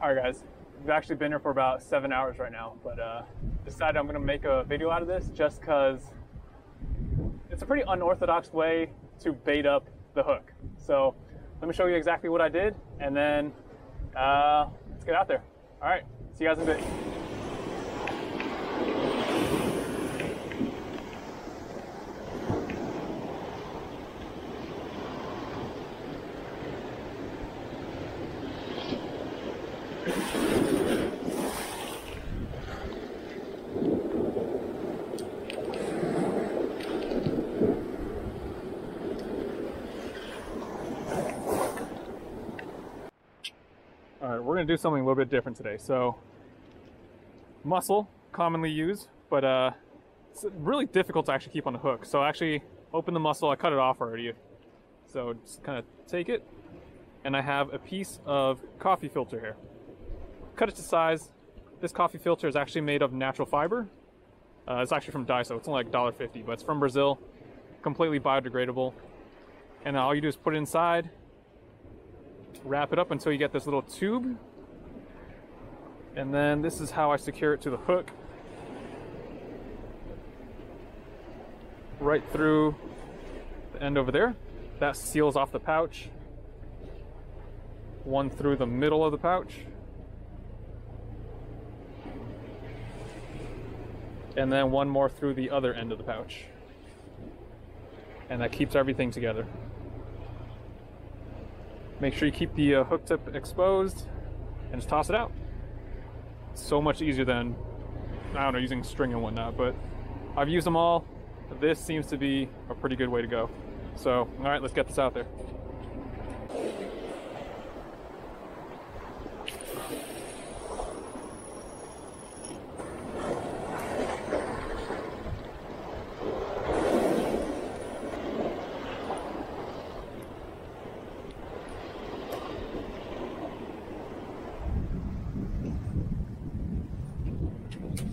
All right, guys. We've actually been here for about 7 hours right now, but decided I'm gonna make a video out of this just because it's a pretty unorthodox way to bait up the hook. So let me show you exactly what I did, and then let's get out there. All right, see you guys in a bit. All right, we're gonna do something a little bit different today. So, mussel, commonly used, but it's really difficult to actually keep on the hook. So actually, open the mussel, I cut it off already. So just kind of take it, and I have a piece of coffee filter here. Cut it to size. This coffee filter is actually made of natural fiber. It's actually from Daiso, it's only like $1.50, but it's from Brazil, completely biodegradable. And all you do is put it inside, wrap it up until you get this little tube, and then this is how I secure it to the hook, right through the end over there. That seals off the pouch. One through the middle of the pouch, and then one more through the other end of the pouch, and that keeps everything together. Make sure you keep the hook tip exposed and just toss it out. It's so much easier than, I don't know, using string and whatnot, but I've used them all. This seems to be a pretty good way to go. So, all right, let's get this out there.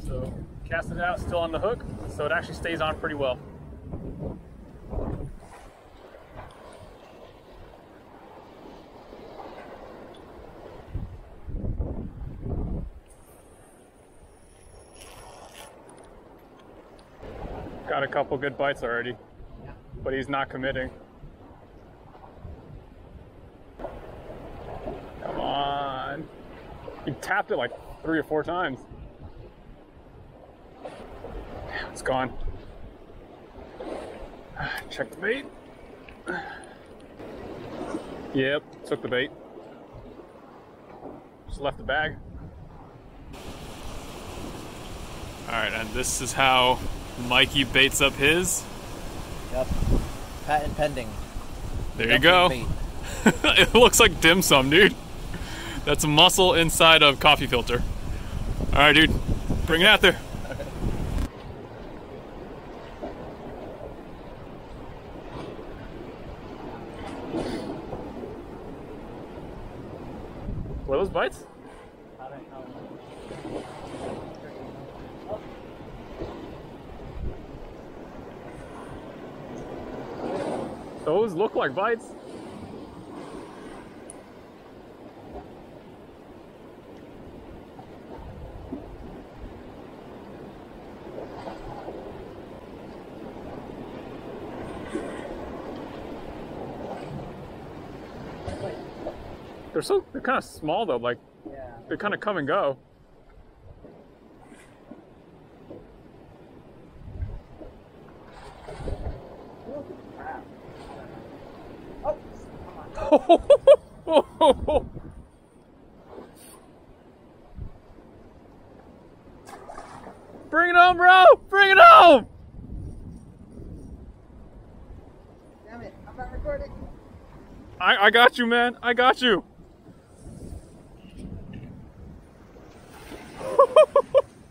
So cast it out, still on the hook, so it actually stays on pretty well. Got a couple good bites already, but he's not committing. Come on. He tapped it like 3 or 4 times. It's gone. Check the bait. Yep, took the bait. Just left the bag. Alright, and this is how Mikey baits up his. Yep. Patent pending. There you go. It looks like dim sum, dude. That's a mussel inside of coffee filter. Alright, dude. Bring it out there. Were those bites? I don't know. Those look like bites. They're kind of small though, like they kind of come and go. Oh. Bring it home, bro! Bring it home! Damn it, I'm not recording. I got you, man. I got you.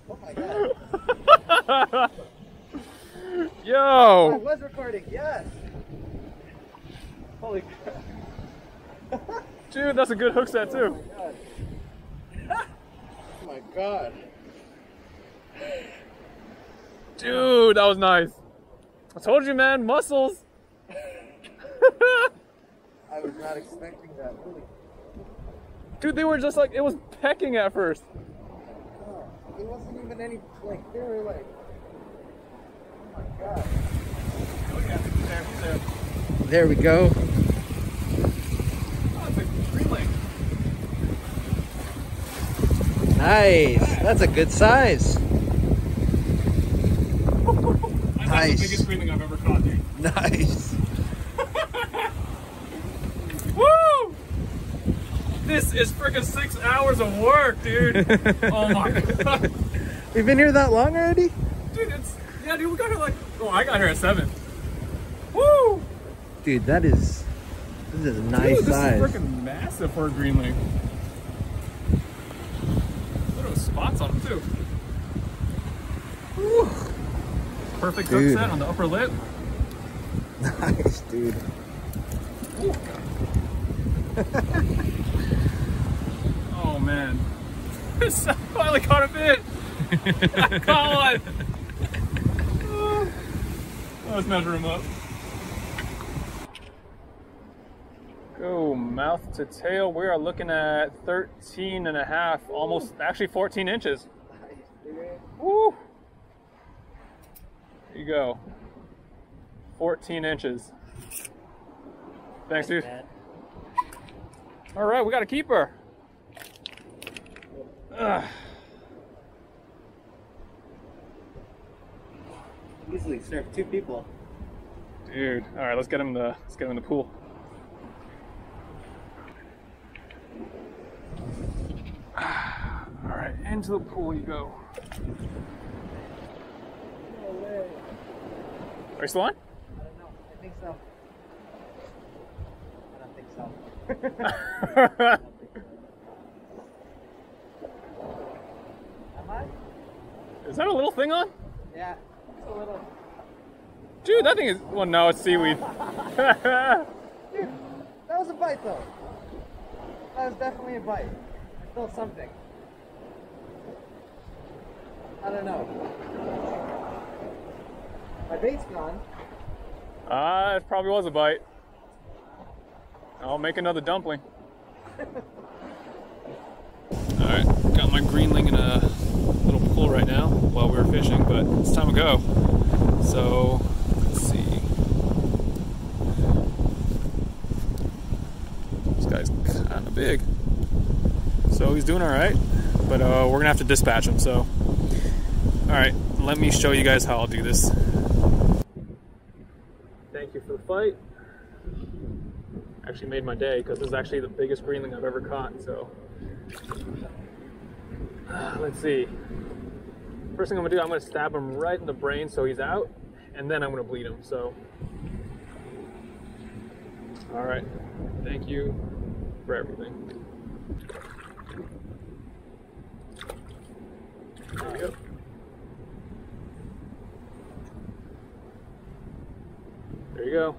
Oh my god. Yo! I was recording, yes! Holy crap. Dude, that's a good hook set too. Oh my god. Dude, that was nice. I told you, man, muscles. I was not expecting that. Holy. Dude, they were just like, it was pecking at first. Oh, it wasn't even any, like, they were like, oh my god. Oh yeah, he's there, he's there. There we go. Oh, it's a greenling. Nice. That's a good size. That's Nice. the biggest greenling I've ever caught, dude. Nice. Woo! This is freaking 6 hours of work, dude. Oh my god. We've been here that long already? Dude, yeah, dude, we got here like, oh, I got here at 7. Woo! Dude, this is a nice Dude, this size. is freaking massive for a greenling. Look at those spots on him too. Woo. Perfect hook Dude. set on the upper lip. Nice, dude. Ooh. Oh man. I finally caught a fish. I caught one. Let's measure him up. Go mouth to tail. We are looking at 13 and a half, almost actually 14 inches. Woo! There you go. 14 inches. Thanks, dude. All right, we got a keeper. Ugh. Easily serve 2 people. Dude, all right, let's get him in the pool. All right, into the pool you go. No way. Are you still on? I don't know. I think so. I don't think so. Am I? Is that a little thing on? Yeah, it's a little. Dude, that thing is, well, no, it's seaweed. Dude, that was a bite though. That was definitely a bite. I felt something. I don't know. My bait's gone. It probably was a bite. I'll make another dumpling. All right, got my greenling in a little pool right now while we were fishing, but it's time to go. So, let's see. This guy's kind of big. So he's doing all right, but we're gonna have to dispatch him, so. All right, let me show you guys how I'll do this. Thank you for the fight. Actually made my day because this is actually the biggest greenling I've ever caught, so. Let's see. First thing I'm gonna do, I'm gonna stab him right in the brain so he's out, and then I'm gonna bleed him, so. All right, thank you for everything. There you go. There you go.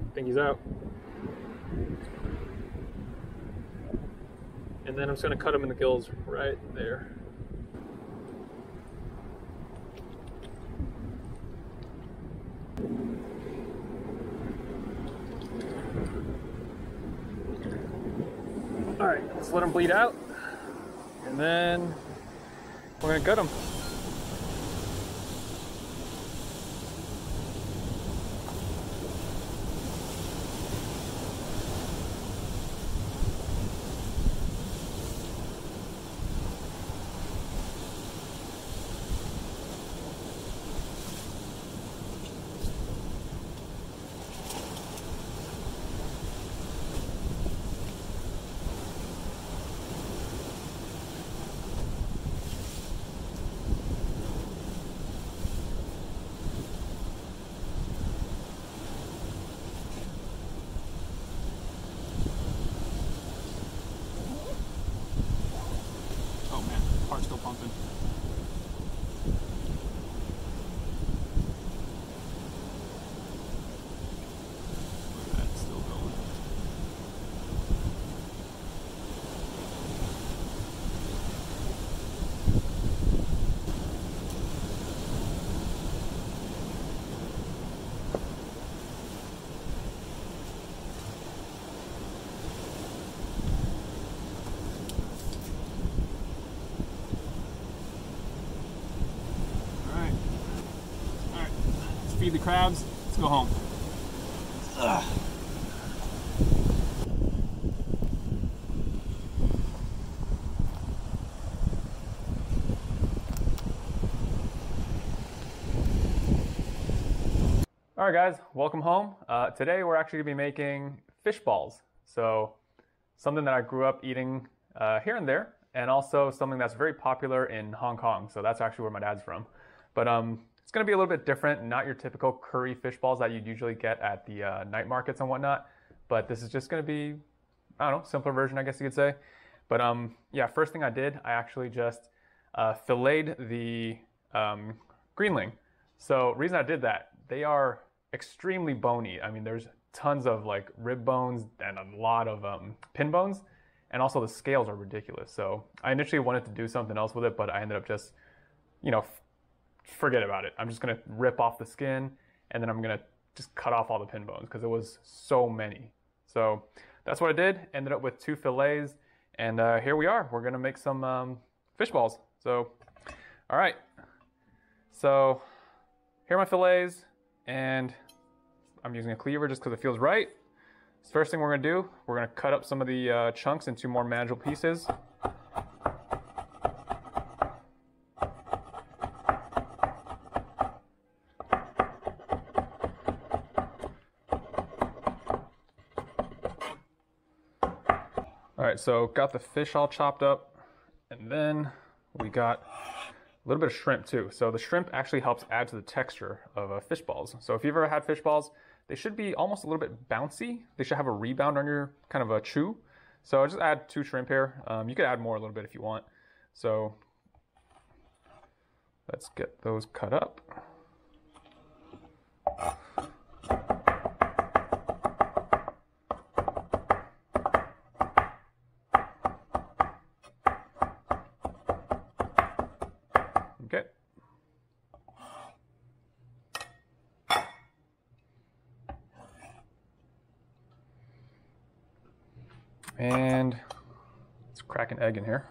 I think he's out. And then I'm just gonna cut him in the gills right there. All right, let's let him bleed out. And then we're gonna gut him. feed the crabs. Let's go home. Ugh. All right, guys, welcome home. Today we're actually gonna be making fish balls. So something that I grew up eating here and there, and also something that's very popular in Hong Kong. So that's actually where my dad's from. But it's gonna be a little bit different, not your typical curry fish balls that you'd usually get at the night markets and whatnot. But this is just gonna be, I don't know, simpler version, I guess you could say. But yeah, first thing I did, I actually just filleted the greenling. So reason I did that, they are extremely bony. I mean, there's tons of like rib bones and a lot of pin bones, and also the scales are ridiculous. So I initially wanted to do something else with it, but I ended up just, you know, forget about it. I'm just gonna rip off the skin, and then I'm gonna just cut off all the pin bones because it was so many. So that's what I did. Ended up with 2 fillets, and here we are. We're gonna make some fish balls. So, all right. So here are my fillets, and I'm using a cleaver just because it feels right. So first thing we're gonna do, we're gonna cut up some of the chunks into more manageable pieces. All right, so got the fish all chopped up, and then we got a little bit of shrimp too. So the shrimp actually helps add to the texture of fish balls. So if you've ever had fish balls, they should be almost a little bit bouncy. They should have a rebound on your kind of a chew. So I just add 2 shrimp here. You could add more a little bit if you want. So let's get those cut up. Okay. And let's crack an egg in here.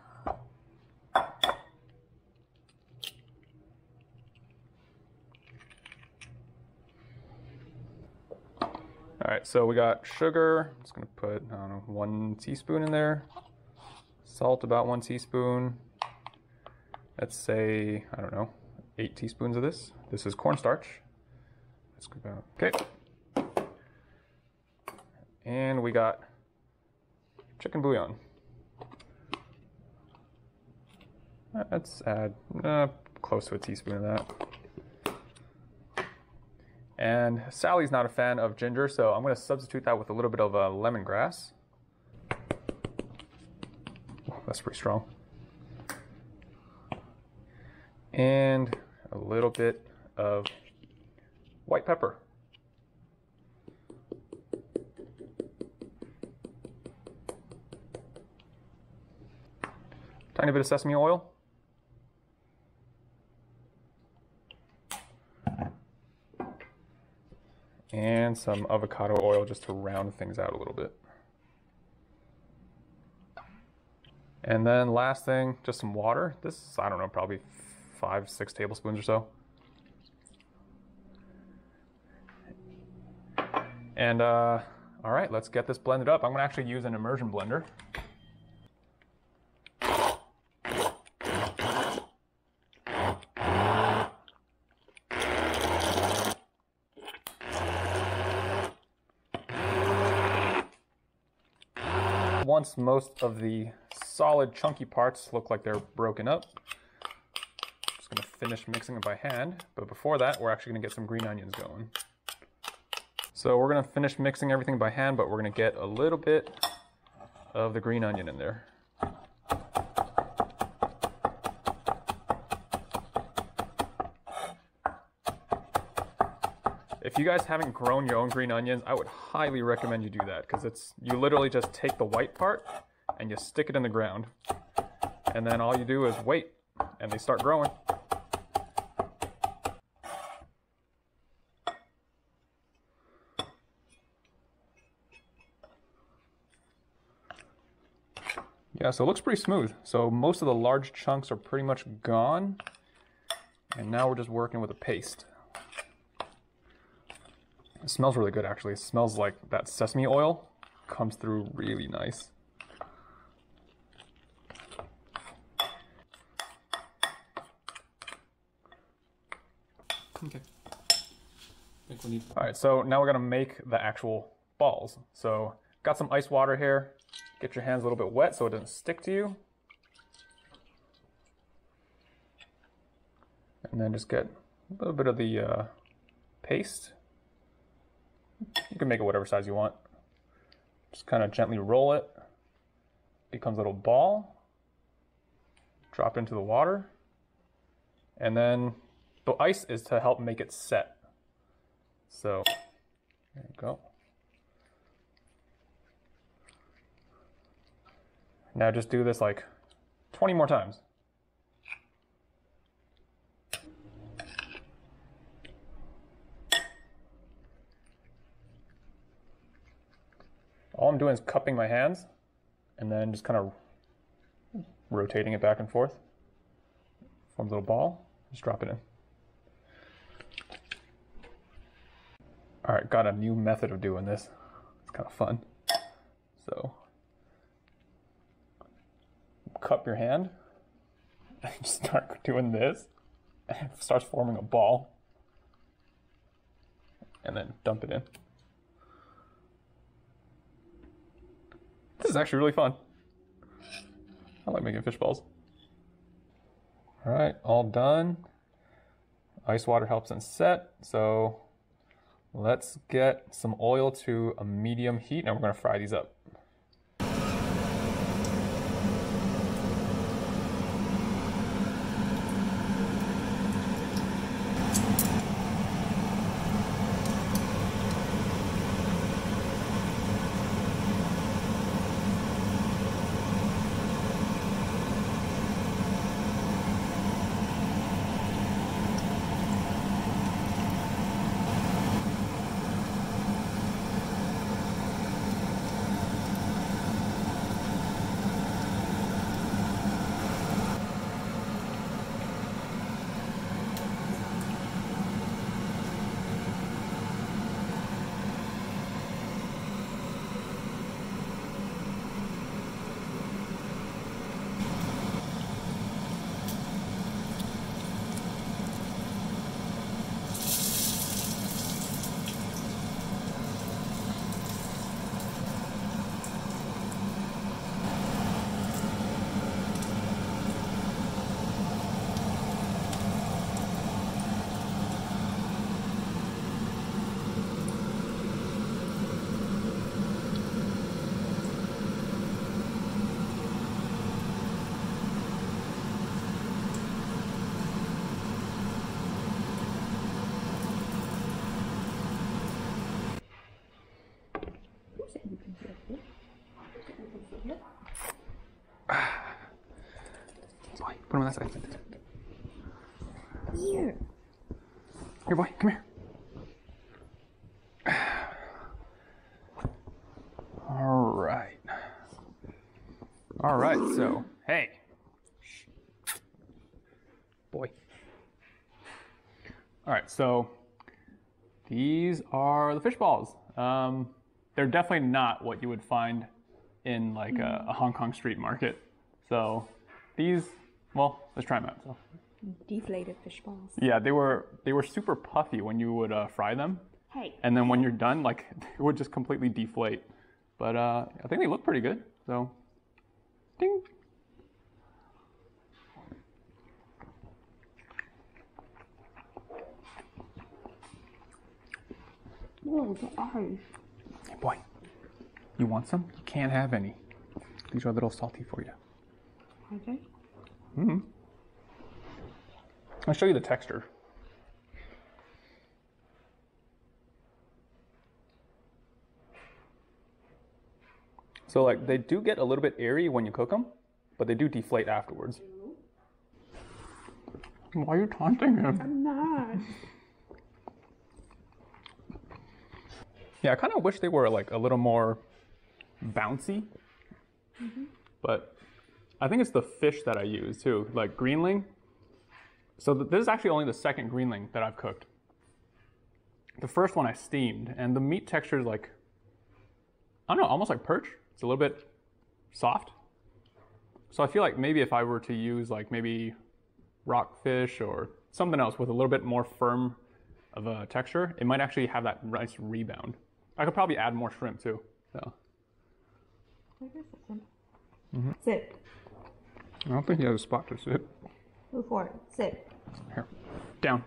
All right, so we got sugar. I'm just gonna put, I don't know, 1 teaspoon in there. Salt, about 1 teaspoon. Let's say, I don't know, 8 teaspoons of this. This is cornstarch. Let's go about, okay. And we got chicken bouillon. Let's add close to a teaspoon of that. And Sally's not a fan of ginger, so I'm going to substitute that with a little bit of lemongrass. Oh, that's pretty strong. And a little bit of white pepper. Tiny bit of sesame oil. And some avocado oil just to round things out a little bit. And then last thing, just some water. This, I don't know, probably 5-6 tablespoons or so. And all right, let's get this blended up. I'm gonna actually use an immersion blender. Once most of the solid chunky parts look like they're broken up, I'm just gonna finish mixing it by hand. But before that, we're actually gonna get some green onions going. So we're gonna finish mixing everything by hand, but we're gonna get a little bit of the green onion in there. If you guys haven't grown your own green onions, I would highly recommend you do that, because you literally just take the white part and you stick it in the ground. And then all you do is wait, and they start growing. Yeah, so it looks pretty smooth. So most of the large chunks are pretty much gone. And now we're just working with a paste. It smells really good, actually. It smells like that sesame oil comes through really nice. Okay. All right, so now we're gonna make the actual balls. So got some ice water here. Get your hands a little bit wet so it doesn't stick to you. And then just get a little bit of the paste. You can make it whatever size you want. Just kind of gently roll it. Becomes a little ball. Drop into the water. And then the ice is to help make it set. So, there you go. Now just do this like 20 more times. All I'm doing is cupping my hands and then just kind of rotating it back and forth. Forms a little ball, just drop it in. All right, got a new method of doing this. It's kind of fun. So, cup your hand and just start doing this. And it starts forming a ball. And then dump it in. This is actually really fun. I like making fish balls. All right, all done. Ice water helps them set, so let's get some oil to a medium heat and we're gonna fry these up. Boy, put him on that side. Here. Here, boy, come here. All right. All right, so, hey. Boy. All right, so these are the fish balls. They're definitely not what you would find in like a Hong Kong street market. So these, well, let's try them out. So. Deflated fish balls. Yeah, they were super puffy when you would fry them. Hey. And then when you're done, like it would just completely deflate. But I think they look pretty good. So, ding. Oh, the eyes. Hey, boy, you want some? You can't have any. These are a little salty for you. Okay. Mm-hmm. I'll show you the texture. So like they do get a little bit airy when you cook them, but they do deflate afterwards. Why are you taunting him? I'm not. Yeah, I kind of wish they were like a little more bouncy, but I think it's the fish that I use too, like greenling. So this is actually only the second greenling that I've cooked. The first one I steamed, and the meat texture is like, I don't know, almost like perch. It's a little bit soft. So I feel like maybe if I were to use like maybe rockfish or something else with a little bit more firm of a texture, it might actually have that nice rebound. I could probably add more shrimp too. So. Sit. I don't think he has a spot to sit. Move forward. Sit. Here. Down.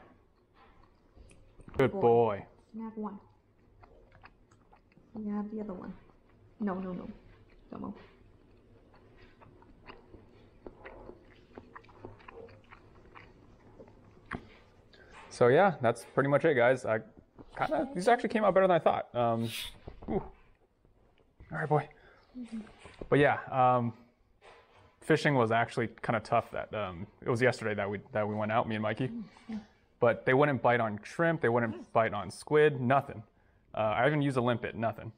Good boy. You have one. You have the other one. No. Don't move. So yeah, that's pretty much it, guys. These actually came out better than I thought. All right, boy. But yeah, fishing was actually kind of tough. It was yesterday that we went out, me and Mikey. But they wouldn't bite on shrimp. They wouldn't bite on squid. Nothing. I even used a limpet. Nothing.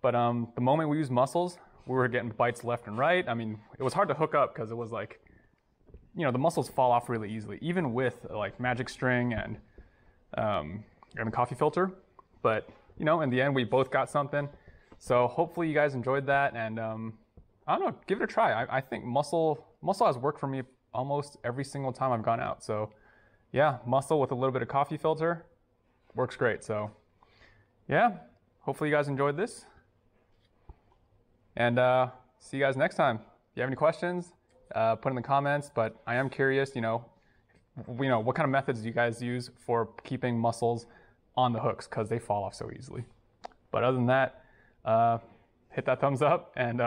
But the moment we used mussels, we were getting bites left and right. I mean, it was hard to hook up because it was like, you know, the mussels fall off really easily, even with like magic string and a coffee filter. But you know, in the end, we both got something. So hopefully you guys enjoyed that, and I don't know, give it a try. I think mussel has worked for me almost every single time I've gone out. So yeah, mussel with a little bit of coffee filter works great. So yeah, hopefully you guys enjoyed this, and see you guys next time. If you have any questions, put in the comments. But I am curious, you know, what kind of methods do you guys use for keeping mussels on the hooks, because they fall off so easily. But other than that, hit that thumbs up and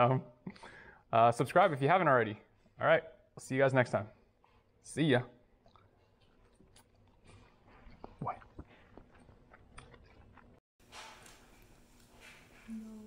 subscribe if you haven't already. All right, I'll see you guys next time. See ya. What? No.